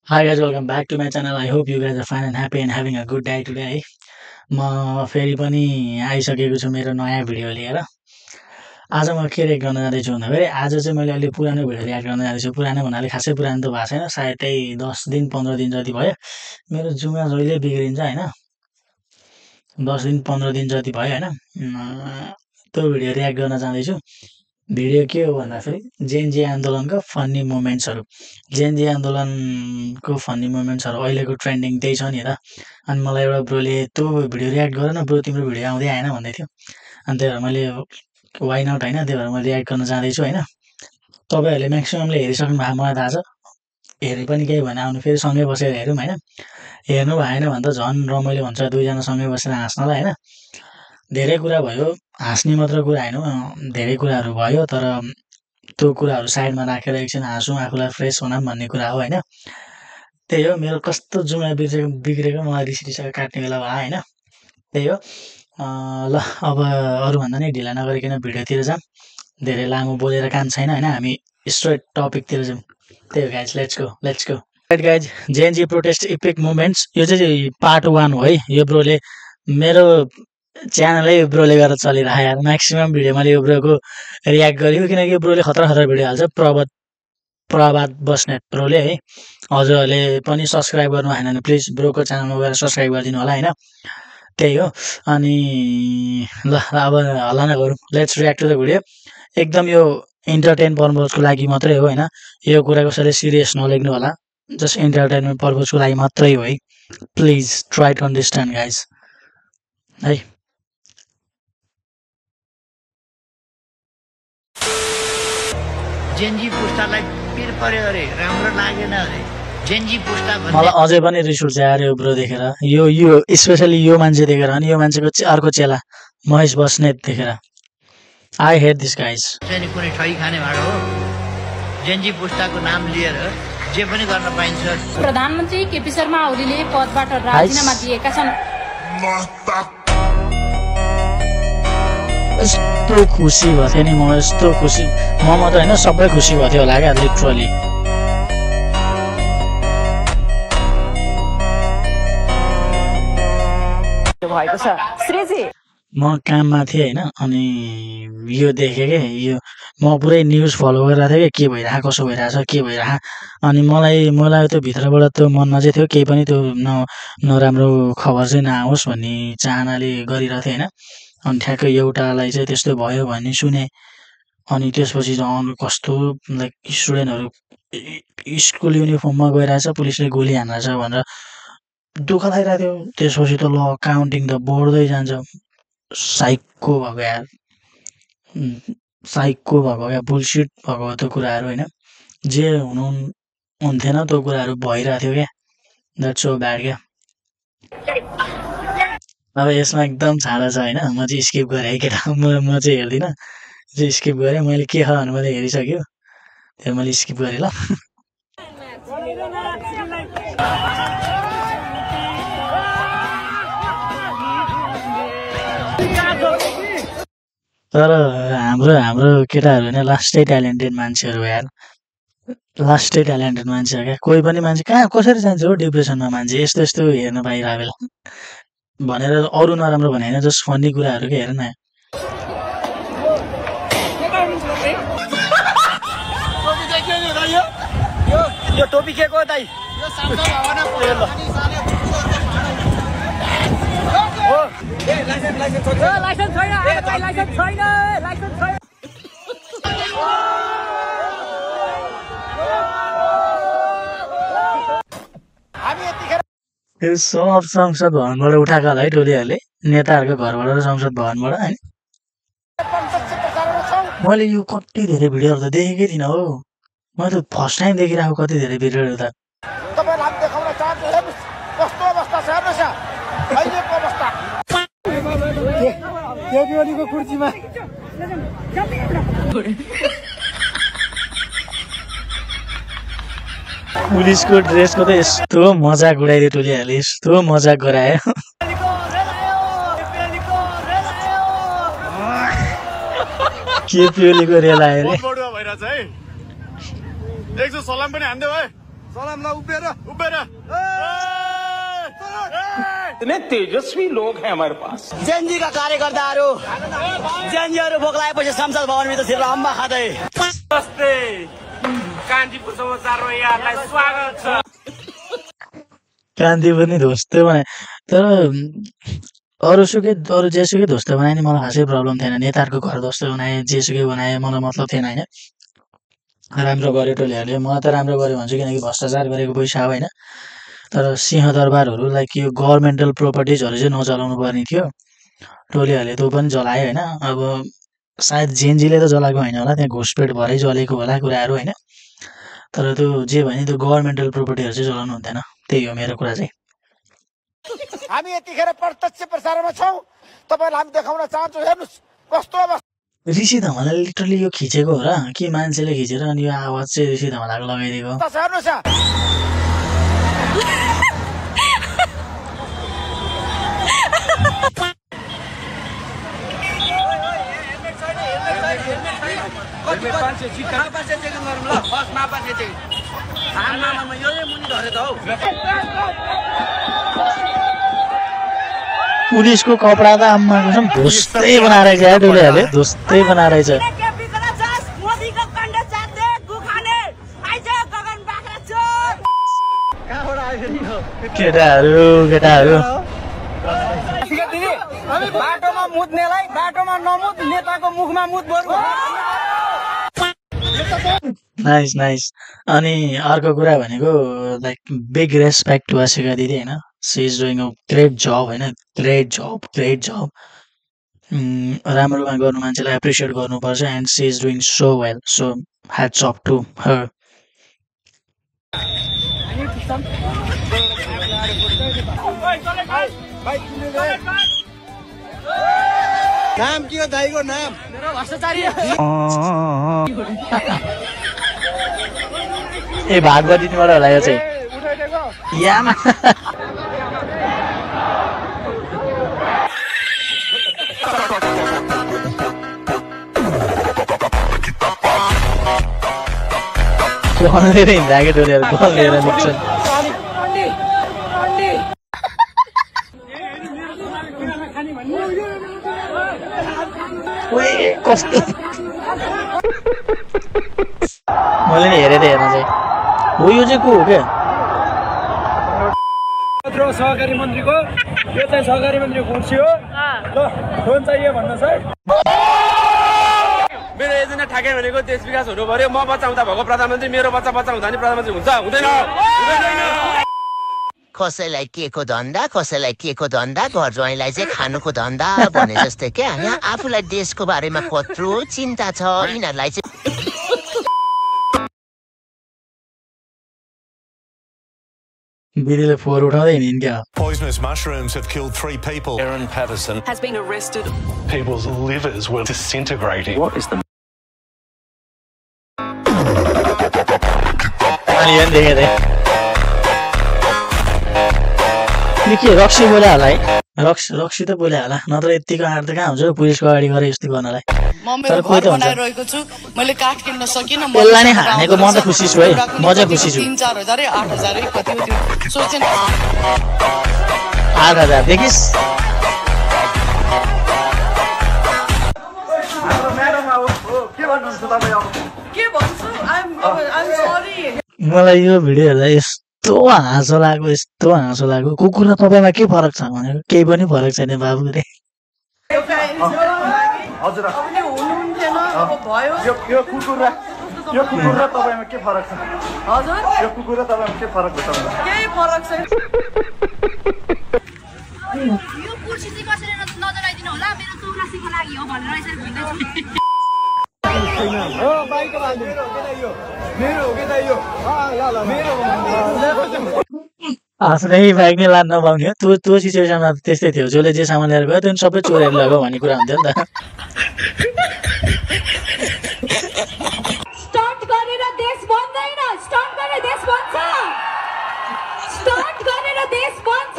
Hi guys, welcome back to my channel. I hope you guys are fine and happy and having a good day today है। म फेरि पनि आइसकेको छु मेरो नयाँ भिडियो लिएर। आज म के रिएक्ट गर्न जाँदैछु भन्दाखेरि आज चाहिँ मैले अलि पुरानो भिडियो रिएक्ट गर्न जाँदैछु। पुरानो भन्नाले खासै पुरानो त भएको छैन, सायद त्यही 10 दिन 15 दिन जति भयो। मेरो जुमा जहिले बिग्रिन्छ हैन, 10 दिन 15 दिन जति भयो हैन। त्यो भिडियो रिएक्ट गर्न जाँदैछु। भिडियो के हो भन्दाखेरि जेएनजी आन्दोलनको फन्नी मोमेन्ट्सहरु। जेएनजी आन्दोलनको फन्नी मोमेन्ट्सहरु अहिलेको ट्रेन्डिङ त्यही छ नि त। अनि मलाई एउटा ब्रोले त्यो भिडियो रिएक्ट गर न ब्रो, तिम्रो भिडियो आउँदै आएन भन्दै थियो। अनि त्यही भएर मैले वाइ नट हैन, त्यही भएर मैले रिएक्ट गर्न जाँदैछु हैन। तपाईहरुले म्याक्सिममले हेरिसक्नु भएको मलाई थाहा छ। हेरे पनि केही भएन, आउनु फेरि सँगै बसेर हेरौँ हैन। हेर्नु भएन भने त झन् रमाइलो हुन्छ दुईजना सँगै बसेर हाँस्नलाई हैन। धेरै कुरा भयो, हाँस्ने मात्र कुरा हैन, धेरै कुराहरु भयो। तर त्यो कुराहरु साइडमा राखेर एकछिन हाँसौँ, आफूलाई फ्रेस बनाऊँ भन्ने कुरा हो हैन। त्यही हो, मेरो कस्तो जुमा बिग्रेको मलाई रिस काट्ने बेला भयो हैन। त्यही हो। ल अब अरु भन्दा नि ढिला नगरिकन भिडियोतिर जाऊँ। धेरै लामो बोलेर काम छैन हैन, हामी स्ट्रेट टपिकतिर जाऊँ। त्यही हो guys, let's go. Right guys, Gen Z protest epic moments, यो चाहिँ पार्ट 1 हो है। यो ब्रोले मेरो च्यानलै ब्रोले गरेर चलिरहेको यार। म्याक्सिमम भिडियो मैले यो ब्रोको रिएक्ट गरेको, किनकि यो ब्रोले खतरा भिडियो हाल्छ। प्रभात बस्नेत ब्रोले है। हजुरहरूले पनि सब्स्क्राइब गर्नु भएन भने प्लिज ब्रोको च्यानलमा गएर सब्स्क्राइब गरिदिनु होला हैन। त्यही हो। अनि ल अब हल्ला नगरौँ, let's react to the video. एकदम यो इन्टरटेन पर्पजको लागि मात्रै हो हैन। यो कुरा कसैले सिरियस नलिनु होला, जस्ट इन्टरटेनमेन्ट पर्पजको लागि मात्रै हो है। Please try to understand guys है। जेएनजी पुस्तालाई पिर पर्यो अरे, राम्रो लागेन अरे। जेएनजी पुस्ता मलाई अझै पनि रिस उठ्छ यार यो ब्रो देखेर। यो स्पेशली यो मान्छे देखेर, अनि यो मान्छेको अर्को चेला महेश बस्नेत देखेर। I hate this guys. चाहिँ कुनै ठगी खाने भाडो हो। जेएनजी पुस्ताको नाम लिएर जे पनि गर्न पाइन्छ। प्रधानमन्त्री केपी शर्मा ओलीले पदबाट राजीनामा दिएका छन्। यस्तो खुसी भएको थियो नि म, यस्तो खुसी म मात्र होइन, सबै खुसी भएको थियो होला क्या लिटरली। म काममा थिएँ होइन, अनि यो देखेँ क्या। यो म पुरै न्युज फलो गरिरहेको थिएँ क्या, के भइरहेको कसो भइरहेछ के भइरहेको। अनि मलाई त्यो भित्रबाट त्यो मनमा चाहिँ थियो केही पनि त्यो नराम्रो खबर चाहिँ नआओस् भन्ने चाहनाले गरिरहेको थिएँ होइन। अनि ठ्याक्कै एउटालाई चाहिँ त्यस्तो भयो भन्ने सुने। अनि त्यसपछि झन् कस्तो लाइक स्टुडेन्टहरू स्कुल युनिफर्ममा गइरहेछ, पुलिसले गोली हान्दैछ भनेर दुःख लागिरहेको थियो। त्यसपछि त ल काउन्टिङ त बढ्दै जान्छ। साइको भएको यार, साइको भएको क्या, बुलसिट भएको त्यो कुराहरू होइन। जे हुन्थेन त्यो कुराहरू भइरहेको थियो क्या। द्याट्स सो ब्याड क्या। अब यसमा एकदम छाडा छ होइन, म चाहिँ स्किप गरेँ है केटा। म चाहिँ हेर्दिनँ, चाहिँ स्किप गरेँ। मैले के छ भने मैले हेरिसक्यो, त्यो मैले स्किप गरेँ ल। तर हाम्रो केटाहरू होइन लास्टै ट्यालेन्टेड मान्छेहरू हो यार, लास्टै ट्यालेन्टेड मान्छे हो क्या। कोही पनि मान्छे कहाँ कसरी जान्छ हो डिप्रेसनमा मान्छे, यस्तो हेर्न पाइरहेको बेला भनेर अरू नराम्रो भने होइन, जस्ट फन्नी कुराहरू के हेर न। यो टोपी के को दाइ? यो सामने भवन पुग्यो। हो ए लाइसेन्स छैन। लाइसेन्स छैन, लाइसेन्स छैन, लाइसेन्स छैन। हामी यतिखेर त्यो सब संसद भवनबाट उठाएको होला है टोलीहरूले, नेताहरूको घरबाट र संसद भवनबाट होइन। मैले यो कति धेरै भिडियोहरू त देखेकै थिइनँ हो, मैले त फर्स्ट टाइम देखिरहेको कति धेरै भिडियोहरू त। तपाईहरुलाई देखाउन चाहन्छु, हेर्नुस् कस्तो अवस्था छ, हेर्नुस् अहिलेको अवस्था। केपीओलीको कुर्सीमा पुलिसको ड्रेसको त यस्तो मजाक उडाइदियो टोलीहरूले, यस्तो मजाक गरायो। केपीओलीको रेल आयो रे। सलाम पनि हान्देऊ है। इतने तेजस्वी लोग हैं हमारे पास। जेएनजी का कार्यकर्ताहरू जेएनजीहरू भोक लागेपछि संसद भवनभित्र छिरेर अम्बा खाँदै। नमस्ते कान्तिपुर समाचारमा यहाँलाई स्वागत छ। कान्तिपुर नि ध्वस्तै बनाए तर अरू जेसुकै ध्वस्त बनाए नि मलाई खासै प्रब्लम थिएन। नेताहरूको घर ध्वस्त बनाए जेसुकै बनाए मलाई मतलब थिएन होइन। राम्रो गर्यो टोलीहरूले, मलाई त राम्रो गर्यो भन्छु किनकि भ्रष्टाचार गरेको पैसा हो होइन। तर सिंहदरबारहरू लाइक यो गभर्मेन्टल प्रोपर्टिजहरू चाहिँ नजलाउनु पर्ने थियो। टोलीहरूले त्यो पनि जलायो होइन। अब सायद जेएनजीले त जलाएको होइन होला, त्यहाँ घुसपेट भरै जलेको होला कुराहरू होइन। तर त्यो जे भने त्यो गभर्मेन्टल प्रोपर्टीहरू चाहिँ जलाउनु हुँदैन, त्यही हो मेरो कुरा चाहिँ। हामी यतिखेर प्रत्यक्ष प्रसारणमा छौँ, तपाईँलाई हामी देखाउन चाहन्छौँ। हेर्नुहोस् कस्तो अवस्था। ऋषि धमलाले लिटरली यो खिचेको हो र कि मान्छेले खिचेर अनि यो आवाज चाहिँ ऋषि धमलाको लगाइदिएको? हेर्नुहोस् पुलिसको कपडा त आम्मा कसम ध्वस्तै बनाएर गयो टोलीहरूले, ध्वस्तै बनाएर रहेछ। केटाहरू बाटोमा मुद्नेलाई बाटोमा नमुद, नेताको मुखमा मुद बरु। नाइस। अनि अर्को कुरा भनेको like big respect to Ashika दिदी होइन। She is doing a great job होइन, ग्रेट जब। राम्रोमा गर्नु मान्छेलाई एप्रिसिएट गर्नुपर्छ and she is doing so well, so hats off to her. नाम के हो दाइको नाम? मेरो भ्रष्टाचारी। ए भागवतीबाट होला यो चाहिँ। यामा लिएर हिँड्दाखेरि टोलीहरू बल लिएर निक्छन्। कस्तो मैले नि हेरेँ हेर्न चाहिँ हो। यो चाहिँ को हो क्या? सहकारी मन्त्रीको यो चाहिँ सहकारी मन्त्रीको कुर्सी हो। ल फोन चाहियो भन्नुहोस् है। मेरो एजेन्डा ठ्याक्कै भनेको देश विकास हुनु पर्यो। म बच्चा हुँदा भएको प्रधानमन्त्री, मेरो बच्चा हुँदा नि प्रधानमन्त्री हुन्छ हुँदैन? कसैलाई के को धन्दा घर ज्वाइँलाई चाहिँ खानुको धन्दा भने जस्तै क्या। यहाँ आफूलाई देशको बारेमा कत्रो चिन्ता छ, यिनीहरूलाई चाहिँ बिरीले फोहोर उठाउँदै हिँडिन् क्या। Poisonous mushrooms have killed 3 people. Erin Patterson has been arrested. People's livers were disintegrating. What is the अनि देखेँ के रक्सी बोले होला है। रक्सी त बोले होला, नत्र यतिको आँट त कहाँ हुन्छ पुलिसको अगाडि गरे यस्तो गर्नलाई। तर कोही त हुन्छ। मैले काठ किन्न सकिनँ। यसलाई नै हानेको म त खुसी छु है, म चाहिँ खुसी छु। 3-4 हजार 8 हजार कति हो त्यो सोचेन। 8 हजार देखिस्? मलाई यो भिडियो हेर्दा यस्तो हाँसो लाग्यो। कुकुर र तपाईँमा के फरक छ भनेको? केही पनि फरक छैन बाबु रे। यो कुकुर र तपाईमा के फरक छ? हजुर यो कुकुर र तपाईमा के फरक छ? केही फरक छैन। यो कुर्सी चाहिँ कसरी नजराइदिनु होला, मेरो 84 को लागि हो भनेर यसरी भन्दैछु। हो बाइकको बानी मेरो हो के त यो? ल मेरो हो। आफ्नै बाइक नै लान नपाउने हो। त्यो सिचुएसनमा त्यस्तै थियो। जसले जे सामान लिएर गयो त्यो सबै चोरेर लग्यो भन्ने कुरा हुन्थ्यो नि त। स्टार्ट गरेर देश बन्दैन, स्टार्ट गरेर देश बन्छ, स्टार्ट गरेर देश बन्छ।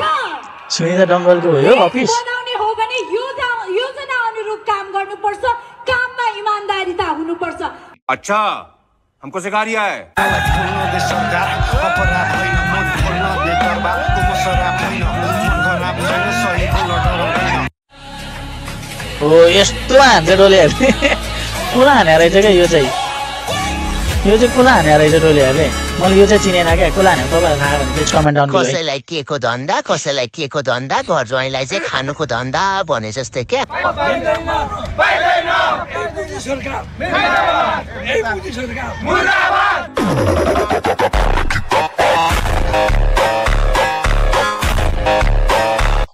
सुनिता डङ्गलको हो यो अफिस। बनाउने हो भने योजना अनुरूप काम गर्नुपर्छ, काममा इमानदारीता हुनुपर्छ। अच्छा हमको सिखा रिया है। हो यस्तो हान्छ टोलीहरूले कुला हाने रहेछ क्या यो चाहिँ कुला हाने रहेछ टोलीहरूले मैले यो चाहिँ चिनेन क्या कुला हाने तपाईँलाई थाहा भने प्लिज कमेन्ट डाउन कसैलाई के को धन्दा कसैलाई के को धन्दा घर ज्वाइँलाई चाहिँ खानुको धन्दा भने जस्तै क्या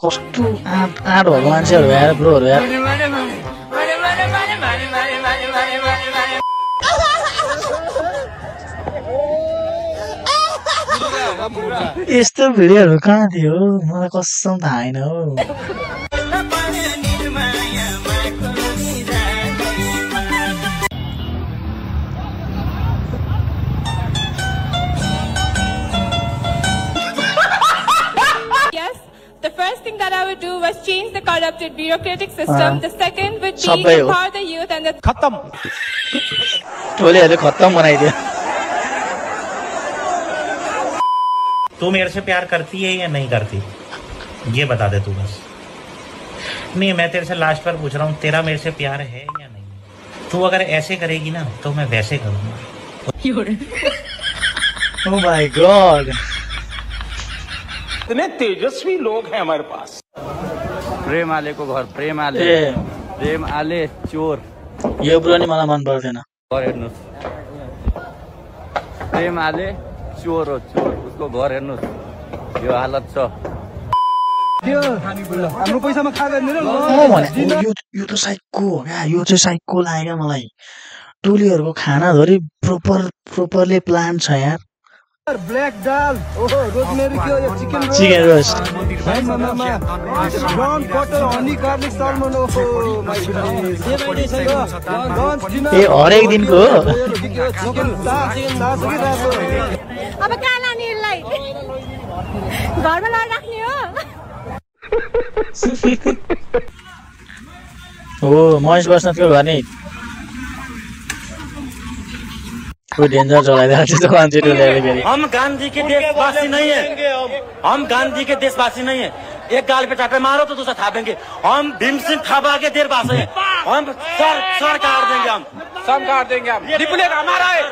कस्तो आँट भएको मान्छेहरू यार ब्रोहरू यार यस्तो भिडियोहरू कहाँ थियो मलाई कसम थाहा छैन हो The first thing that I would do was change the corrupted bureaucratic system. The second would be empower the youth and the खत्म टोलीहरूले खत्तम बनाइदियो तू मेरे से प्यार करती है या नहीं करती ये बता दे तू बस नहीं मैं तेरे से लास्ट बार पूछ रहा हूँ तेरा मेरे से प्यार है या नहीं तू अगर ऐसे करेगी ना तो मैं वैसे करूँगा Oh my God इतने तेजस्वी लोग हैं हमारे पास। प्रेम आले को घर प्रेम आले प्रेम आले चोर यो ब्रो नि मलाई मन पर्दैन घर हेर्नुहोस् प्रेम आले चोर हो चोर उसको घर हेर्नुहोस् यो हालत छ हाम्रो पैसामा खा गर्ने यो त साइको हो क्या यो चाहिँ साइको लाग्यो क्या मलाई टोलीहरूको खानाधरि प्रोपरली प्लान छ यार ब्ल्याक दाल ओहो रोजमेरी के यो chicken roast brown butter honey garlic salmon ओहो माय गुडनेस ए हरेक दिनको हो अब कहाँ नानीहरूलाई घरमा राख्ने हो महेश बस्नेतको घर नि कोई डेंजर चलाइरहेको मान्छे टोलीहरूले फेरि हम गांधी के देशवासी नहीं है हम गांधी के देशवासी नहीं है एक गाल पे चाटे मारो तो दूसरा थापेंगे हम भीम सिंह थापा के देशवासी हैं हम सर काट देंगे हम निकलेगा हमारा है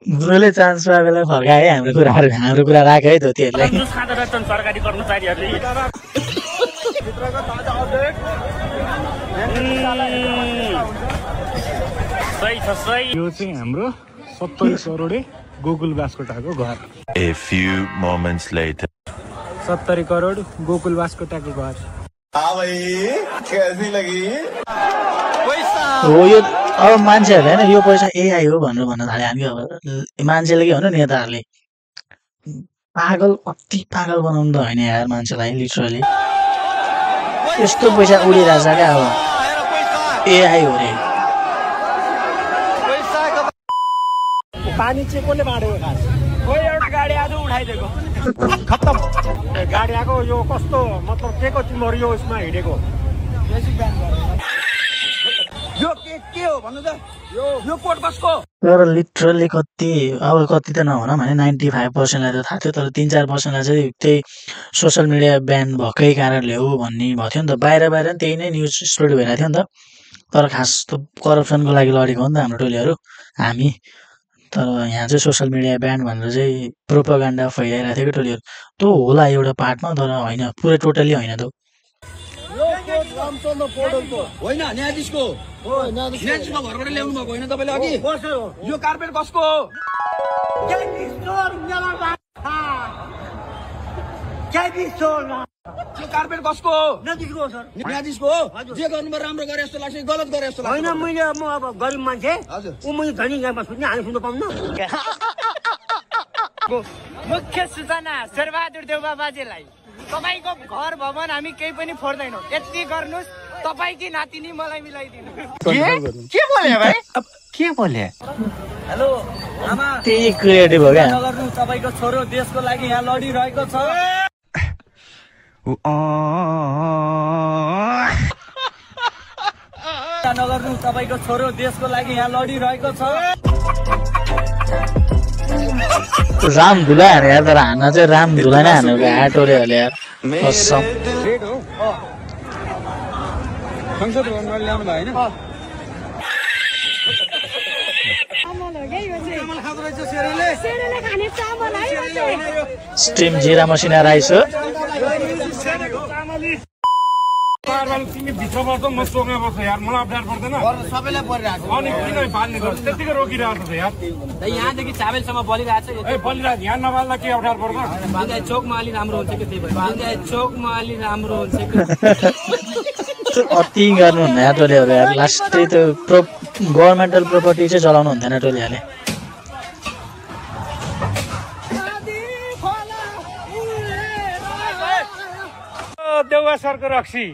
ब्रोले चान्स पाएला फर्काए हाम्रो कुरा राख्यो है धोतीहरूलाई सरकारी कर्मचारीहरूले यो चाहिँ हाम्रो 70 करोडे गोकुल बास्कोटाको घर A few moments later 70 crore Gokul बास्कोटाको घर हो यो अब मान्छेहरूले होइन यो पैसा एआई हो भनेर भन्न थाले हामी अब मान्छेले के भन्नु नेताहरूले पागल कति पागल बनाउनु त होइन यार मान्छेलाई लिटरली यस्तो पैसा उडिरहेछ क्या अब एआई हो रे पानी चाहिँ कसले बाँडेको खास कोही एउटा गाडी आज उठाइदिएको खत्तम गाडी आएको यो कस्तो मतलब के को तिमीहरू यो उसमा हिँडेको यो के हो भन्नु त यो कोट कसको तर लिटरली कति त नभनौँ भने 95%लाई त थाहा थियो तर 3-4%लाई चाहिँ त्यही सोसियल मिडिया ब्यान भएकै कारणले हो भन्ने भएको थियो नि त बाहिर त्यही नै न्युज स्प्रेड भइरहेको थियो नि त तर खास त करप्सनको लागि लडेको हो नि त हाम्रो टोलीहरू हामी तर यहाँ चाहिँ सोसियल मिडिया ब्यान भनेर चाहिँ प्रोपागान्डा फैलाइरहेको थियो कि टोलीहरू त्यो होला एउटा पार्टमा तर होइन पुरै टोटली होइन त होइन न्यायाधीशको घरबाट ल्याउनु भएको होइन तपाईँले अघि यो कार्पेट कसको हो यो कार्पेट कसको हो न्यायाधीशको हो जे गर्नुभयो राम्रो गरे जस्तो लाग्छ गलत गरे जस्तो लाग्छ होइन मैले म अब गरिब मान्छे ऊ मैले धनी गाउँमा सुत्ने हामी सुन्नु पाउनु मुख्य सूचना शेरबहादुर देउबा बाजेलाई तपाईको घर भवन हामी केही पनि फोड्दैनौँ यति गर्नुस् तपाईकी नातिनी मलाई मिलाइदिनु के बोले भाइ के बोले हेलो आमा त्यही क्रिएटिभ हो क्या नगर्नु तपाईको छोरो देशको लागि यहाँ लडिरहेको छ नगर्नु, तपाईँको छोरो देशको लागि यहाँ लडिरहेको छ। रामधुला हाने यार, तर हान्न चाहिँ रामधुला नै हान्नु आटोले हले यार कसम। संसद भवनमा ल्याउनु भयो हैन? स्टिम जिरा मसिना राइस हो। तिमी भित्र बस्छ म चोकमा बस्छु यार, मलाई अप्ठ्यारो पर्दैन? सबैलाई परिरहेको छ। अनि किन फाल्ने गर्छ? त्यतिकै रोकिरहेको छ यार। यहाँदेखि चाबेलसम्म बलिरहेको छ। बलिरहेको यहाँ नबाल्दा के अप्ठ्यारो पर्छ? बाँध्दा चोकमा अलि राम्रो हुन्छ कि त्यही भएर बाँध्दा चोकमा अलि राम्रो हुन्छ कि। अति गर्नुहुन्न यार टोलीहरू यार। लास्टै त्यो गभर्मेन्टल प्रपर्टी चाहिँ चलाउनु हुँदैन टोलीहरूले। देउवा सरको रक्सी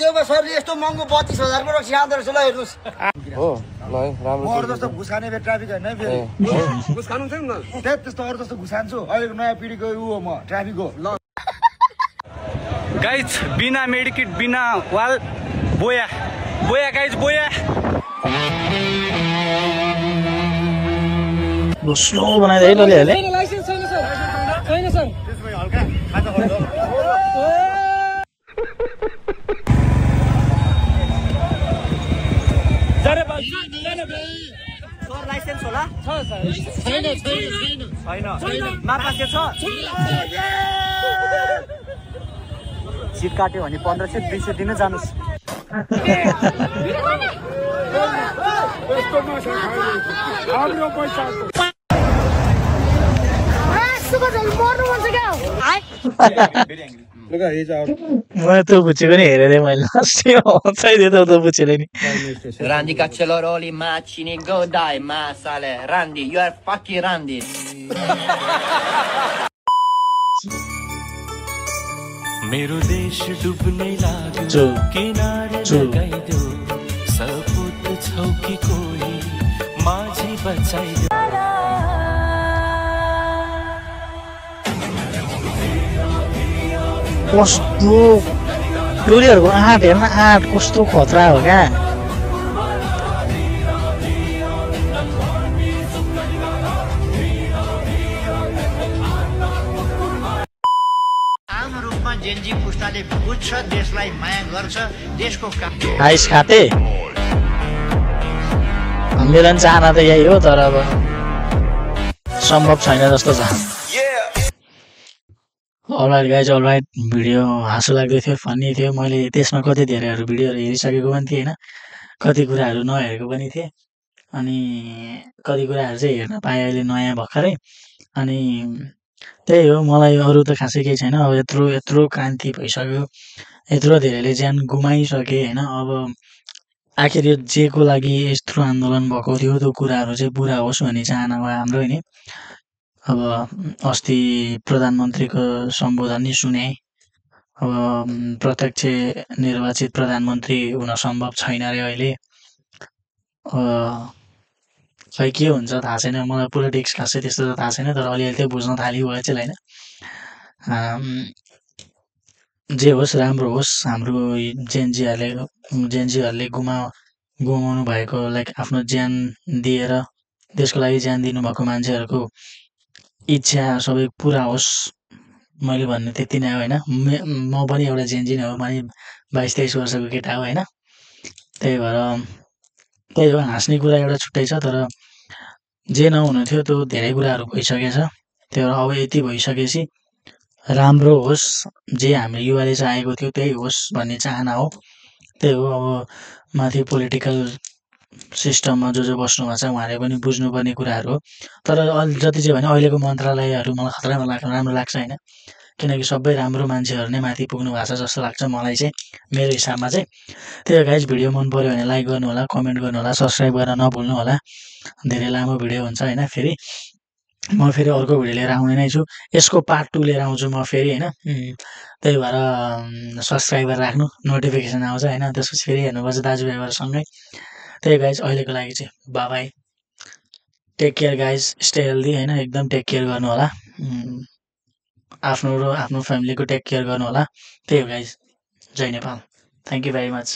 देउवा सरले यस्तो महँगो 32,000 को रक्सी आउँदो रहेछ ल हेर्नुहोस्। हो ल राम्रो। म अरू जस्तो घुस खाने ट्राफिक होइन है फेरि। घुस खानु छैन न? त्यस्तो अरू जस्तो घुस खान्छु। अहिलेको नयाँ पिँढीको ऊ हो म, ट्राफिक हो। ल गाइज बिना मेडिकेट बिना वाल बोया बोया गाइज बोया। स्लो बनाइदिए है टोलीहरूले। लाइसेन्स छैन सर, छैन सर। लाइसेन्स होला? छ सर। छैन छैन छैन। मार्का के छ? सिट काट्यो भने 1500 200 दिन जानुस्। हाम्रो पैसा मैं तो पूछेको नि हेरेँ मैले लास्टै हँसाइदियो त पूछेले नि। Randy Caccioloroli, Macini, go die, ma sale. Randy, you are fucking Randy. मेरो देश डुब्नै लाग्यो किनारे लगाइदेऊ सपुत छौ कि कोही माझी बचाइदेऊ। कस्तो टोलीहरूको आँट हेर्न, आँट कस्तो खतरा हो क्या। आम रूपमा जेन्जी पुस्ताले बुझ्छ, देशलाई माया गर्छ, देशको आइस खाते मेरो चाहना त यही हो, तर अब सम्भव छैन जस्तो छ। All right guys, all right. भिडियो हाँसो लाग्दै थियो, फनी थियो। मैले त्यसमा कति धेरैहरू भिडियोहरू हेरिसकेको पनि थिएँ होइन, कति कुराहरू नहेरेको पनि थिएँ। अनि कति कुराहरू चाहिँ हेर्न पाएँ अहिले नयाँ भर्खरै। अनि त्यही हो, मलाई अरू त खासै केही छैन। अब यत्रो यत्रो क्रान्ति भइसक्यो, यत्रो धेरैले ज्यान गुमाइसके होइन। अब आखिर यो जेको लागि यत्रो आन्दोलन भएको थियो त्यो कुराहरू चाहिँ पुरा होस् भन्ने चाहना भयो हाम्रो होइन। अब अस्ति प्रधानमन्त्रीको सम्बोधन नै सुने। अब प्रत्यक्ष निर्वाचित प्रधानमन्त्री हुन सम्भव छैन अरे अहिले। खै के हुन्छ थाहा छैन, मलाई पोलिटिक्स खासै त्यस्तो त थाहा छैन, तर अलिअलि चाहिँ बुझ्न थाल्यो भयो चाहिँ होइन। जे होस् राम्रो होस्। हाम्रो जेनजीहरूले गुमाउनु भएको लाइक आफ्नो ज्यान दिएर देशको लागि ज्यान दिनुभएको मान्छेहरूको इच्छा सबै पुरा होस्, मैले भन्ने त्यति नै हो होइन। म पनि एउटा जेनजी नै हो, मैले 22-23 वर्षको केटा हो होइन। त्यही भएर त्यही हो, हाँस्ने कुरा एउटा छुट्टै छ, तर जे नहुनु थियो त्यो धेरै कुराहरू भइसकेछ। त्यही भएर अब यति भइसकेपछि राम्रो होस्, जे हाम्रो युवाले चाहेको थियो त्यही होस् भन्ने चाहना हो। त्यही हो, अब माथि पोलिटिकल सिस्टममा जो बस्नुभएको छ उहाँले पनि बुझ्नुपर्ने कुराहरू हो। तर जति चाहिँ भने अहिलेको मन्त्रालयहरू मलाई खतरा राम्रो लाग्छ होइन, किनकि सबै राम्रो मान्छेहरू नै माथि पुग्नु भएको छ जस्तो लाग्छ मलाई चाहिँ, मेरो हिसाबमा चाहिँ। त्यही गाइज, भिडियो मन पऱ्यो भने लाइक गर्नु होला, कमेन्ट गर्नु होला, सब्सक्राइब गर्न नभुल्नु होला। धेरै लामो भिडियो हुन्छ होइन। फेरि म फेरि अर्को भिडियो लिएर आउने नै छु, यसको पार्ट 2 लिएर आउँछु म फेरि होइन। त्यही भएर सब्सक्राइबर राख्नु, नोटिफिकेसन आउँछ होइन, त्यसपछि फेरि हेर्नुपर्छ दाजुभाइहरूसँगै। त्यही गाइज, अहिलेको लागि चाहिँ bye, take care guys, stay healthy होइन, एकदम टेक केयर गर्नु होला। आफ्नो र आफ्नो फ्यामिलीको टेक केयर गर्नु होला। त्यही हो गाइज, जय Nepal, thank you very much.